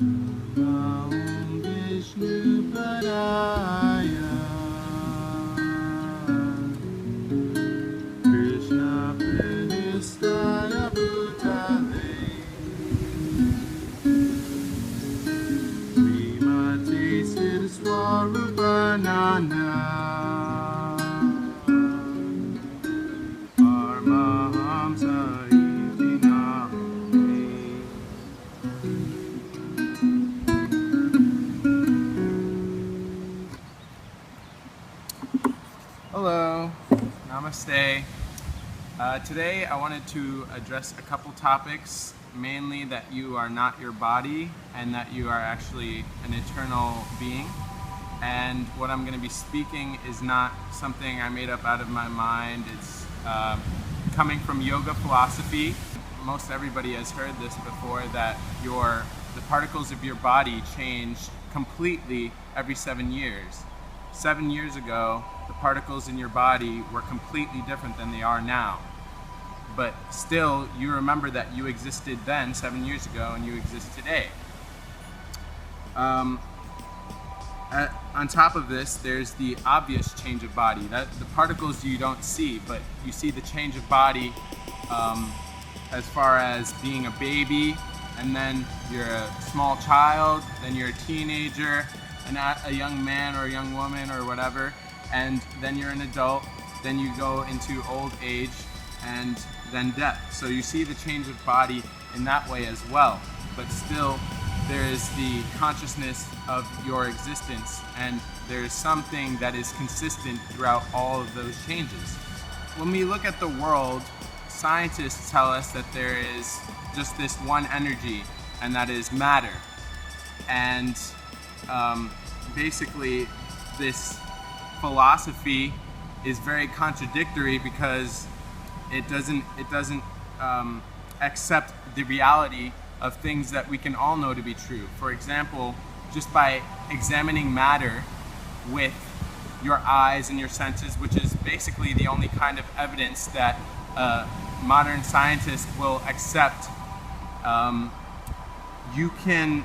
Om Vishnu Padaya Krishna Pristaya Bhutale Srimati Siddhaswarupananda Paramahamsa Iti Namane. Hello, namaste. Today I wanted to address a couple topics, mainly that you are not your body and that you are actually an eternal being. And what I'm going to be speaking is not something I made up out of my mind. It's coming from yoga philosophy. Most everybody has heard this before, that the particles of your body change completely every 7 years. 7 years ago, the particles in your body were completely different than they are now. But still, you remember that you existed then, 7 years ago, and you exist today. On top of this, there's the obvious change of body. The particles you don't see, but you see the change of body as far as being a baby, and then you're a small child, then you're a teenager, and a young man or a young woman or whatever, and then you're an adult, then you go into old age, and then death. So you see the change of body in that way as well, but still there is the consciousness of your existence, and there is something that is consistent throughout all of those changes. When we look at the world, scientists tell us that there is just this one energy, and that is matter. And basically this philosophy is very contradictory because it doesn't accept the reality of things that we can all know to be true. For example, just by examining matter with your eyes and your senses, which is basically the only kind of evidence that modern scientists will accept, you can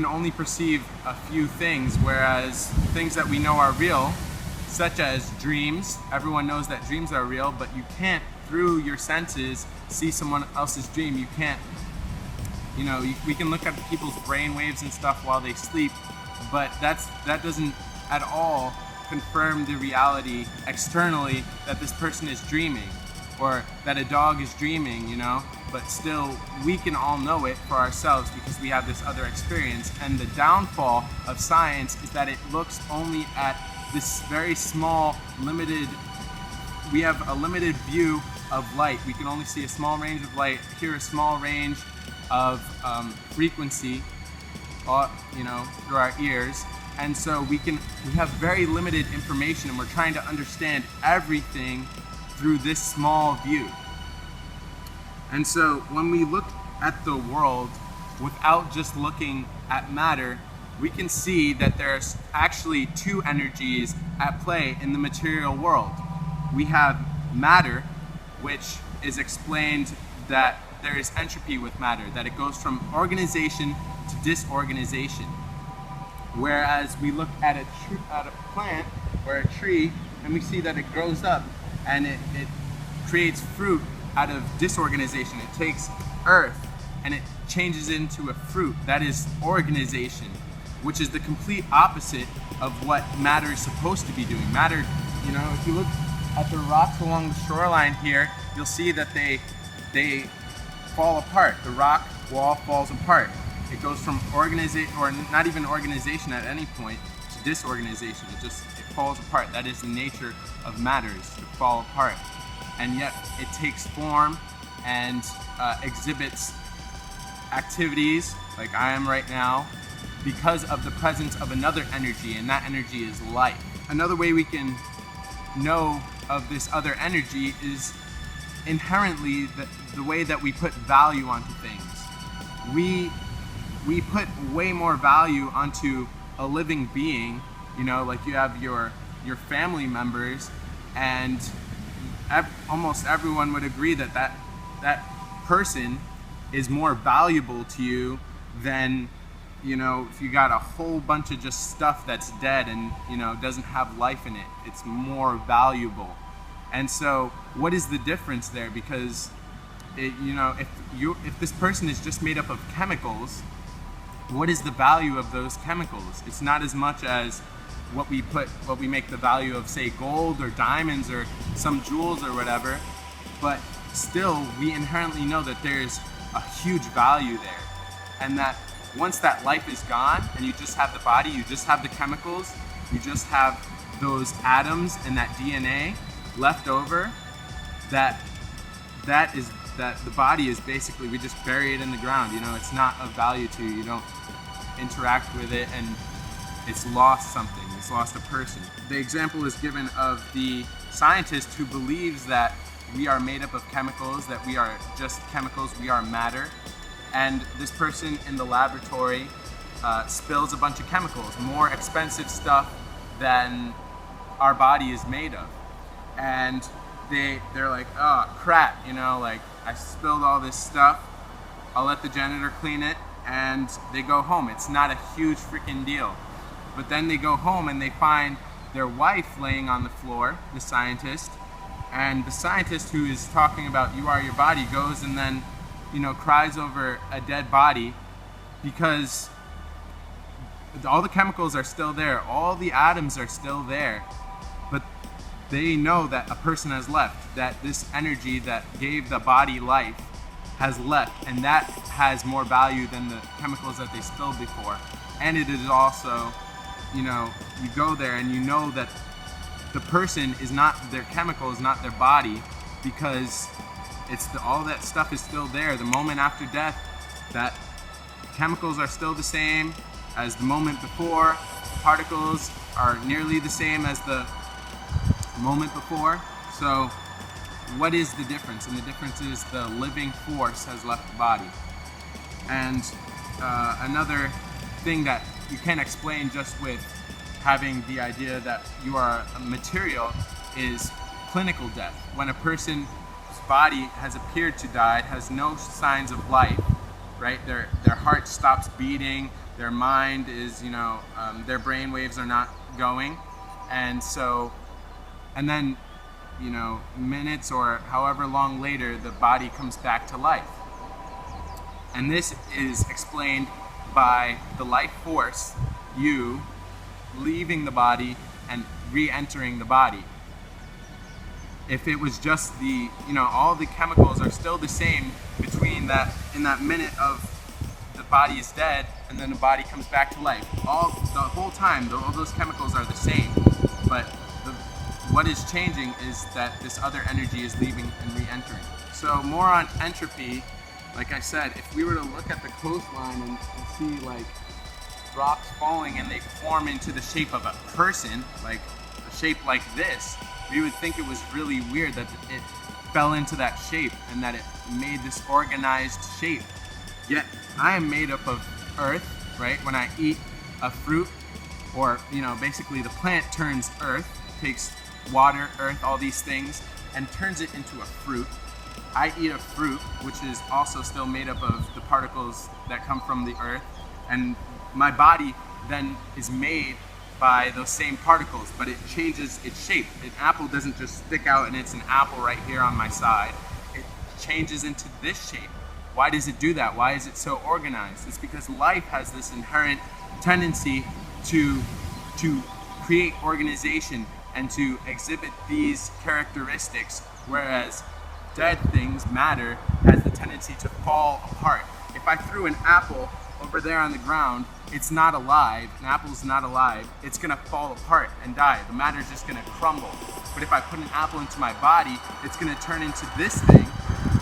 only perceive a few things, whereas things that we know are real, such as dreams, everyone knows that dreams are real, but you can't, through your senses, see someone else's dream. You can't, we can look at people's brain waves and stuff while they sleep, but that doesn't at all confirm the reality externally that this person is dreaming, or that a dog is dreaming, but still we can all know it for ourselves because we have this other experience. And the downfall of science is that it looks only at this very small, we have a limited view of light. We can only see a small range of light, hear a small range of frequency, through our ears. And so we have very limited information, and we're trying to understand everything through this small view. And so when we look at the world without just looking at matter, we can see that there's actually two energies at play in the material world. We have matter, which is explained that there is entropy with matter, that it goes from organization to disorganization. Whereas we look at a plant or a tree, and we see that it grows up and it creates fruit out of disorganization. It takes earth and it changes into a fruit. That is organization, which is the complete opposite of what matter is supposed to be doing. Matter, if you look at the rocks along the shoreline here, you'll see that they fall apart. The rock wall falls apart. It goes from organization, or not even organization at any point, to disorganization. It falls apart. That is the nature of matters, to fall apart. And yet it takes form and exhibits activities like I am right now because of the presence of another energy, and that energy is life. Another way we can know of this other energy is inherently the way that we put value onto things. We put way more value onto a living being, like you have your family members, and almost everyone would agree that person is more valuable to you than if you got a whole bunch of just stuff that's dead and, doesn't have life in it, it's more valuable. And so what is the difference there? Because if this person is just made up of chemicals, what is the value of those chemicals? It's not as much as what we make the value of, say, gold or diamonds or some jewels or whatever, but still we inherently know that there's a huge value there, and that once that life is gone and you just have the body, you just have the chemicals, you just have those atoms and that DNA left over, that the body is basically, we just bury it in the ground. It's not of value to you. You don't interact with it, and it's lost something. It's lost a person. The example is given of the scientist who believes that we are made up of chemicals, that we are just chemicals, we are matter. And this person in the laboratory spills a bunch of chemicals, more expensive stuff than our body is made of. And they're like, oh crap, I spilled all this stuff, I'll let the janitor clean it, and they go home. It's not a huge freaking deal. But then they go home and they find their wife laying on the floor, the scientist, and the scientist who is talking about you are your body goes and then cries over a dead body, because all the chemicals are still there, all the atoms are still there, but they know that a person has left, that this energy that gave the body life has left, and that has more value than the chemicals that they spilled before. And it is also, you go there and you know that the person is not their chemical, is not their body, because all that stuff is still there. The moment after death, that chemicals are still the same as the moment before. Particles are nearly the same as the moment before. So what is the difference? And the difference is the living force has left the body. And another thing that you can't explain just with having the idea that you are a material is clinical death. When a person's body has appeared to die, has no signs of life, right? Their heart stops beating, their mind is, their brain waves are not going. And then, minutes or however long later, the body comes back to life. And this is explained by the life force, you, leaving the body and re-entering the body. If it was just all the chemicals are still the same between that, in that minute of the body is dead and then the body comes back to life. The whole time, all those chemicals are the same, but what is changing is that this other energy is leaving and re-entering. So more on entropy, like I said, if we were to look at the coastline and see rocks falling and they form into the shape of a person, like a shape like this, we would think it was really weird that it fell into that shape and that it made this organized shape. Yet I am made up of earth, right? When I eat a fruit, or basically the plant turns earth, takes water, earth, all these things, and turns it into a fruit. I eat a fruit, which is also still made up of the particles that come from the earth, and my body then is made by those same particles, but it changes its shape. An apple doesn't just stick out and it's an apple right here on my side. It changes into this shape. Why does it do that? Why is it so organized? It's because life has this inherent tendency to create organization and to exhibit these characteristics, whereas dead things, matter, has the tendency to fall apart. If I threw an apple over there on the ground, it's not alive, an apple's not alive, it's gonna fall apart and die. The matter's just gonna crumble. But if I put an apple into my body, it's gonna turn into this thing,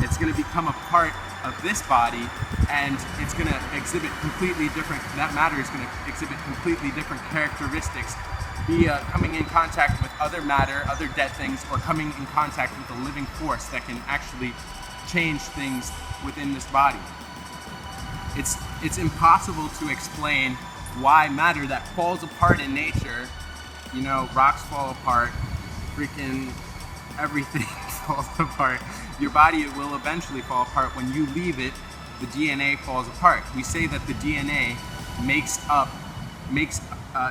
it's gonna become a part of this body, and it's gonna exhibit completely different, that matter is gonna exhibit completely different characteristics via coming in contact with other matter, other dead things, or coming in contact with a living force that can actually change things within this body. It's impossible to explain why matter that falls apart in nature, rocks fall apart, freaking everything falls apart. Your body will eventually fall apart. When you leave it, the DNA falls apart. We say that the DNA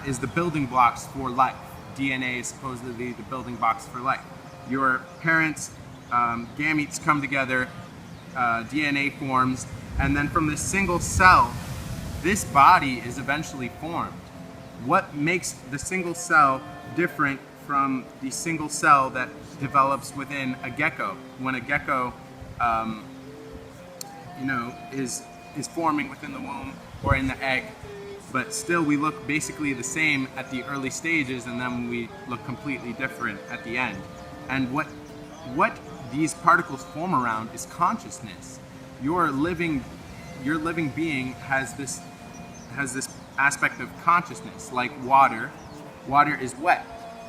is the building blocks for life. DNA is supposedly the building blocks for life. Your parents' gametes come together, DNA forms, and then from this single cell, this body is eventually formed. What makes the single cell different from the single cell that develops within a gecko? When a gecko, is forming within the womb or in the egg, but still we look basically the same at the early stages, and then we look completely different at the end. And what these particles form around is consciousness. Your living being has this aspect of consciousness, like water. Water is wet.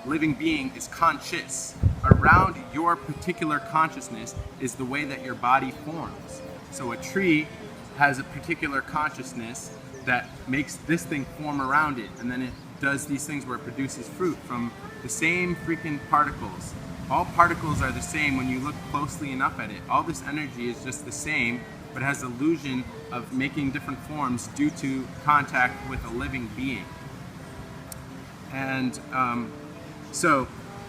Living being is conscious. Around your particular consciousness is the way that your body forms. So a tree has a particular consciousness that makes this thing form around it, and then it does these things where it produces fruit from the same freaking particles. All particles are the same when you look closely enough at it. All this energy is just the same, but has illusion of making different forms due to contact with a living being. And so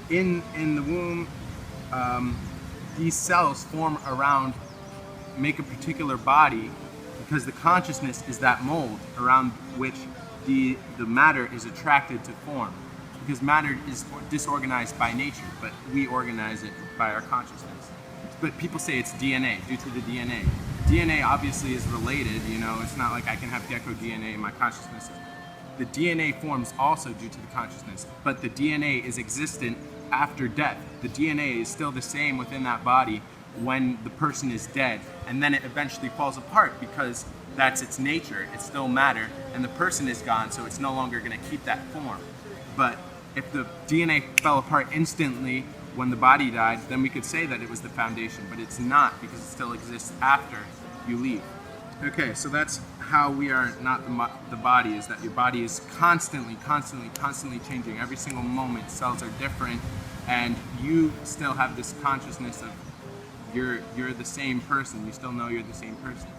in the womb, these cells form around, make a particular body, because the consciousness is that mold around which the matter is attracted to form. Because matter is disorganized by nature, but we organize it by our consciousness. But people say it's DNA, due to the DNA. DNA obviously is related, it's not like I can have gecko DNA in my consciousness. The DNA forms also due to the consciousness, but the DNA is existent after death. The DNA is still the same within that body when the person is dead, and then it eventually falls apart because that's its nature. It's still matter, and the person is gone, so it's no longer going to keep that form. But if the DNA fell apart instantly when the body died, then we could say that it was the foundation, but it's not, because it still exists after you leave. Okay, so that's how we are not the body, is that your body is constantly changing. Every single moment, cells are different, and you still have this consciousness of you're the same person. You still know you're the same person.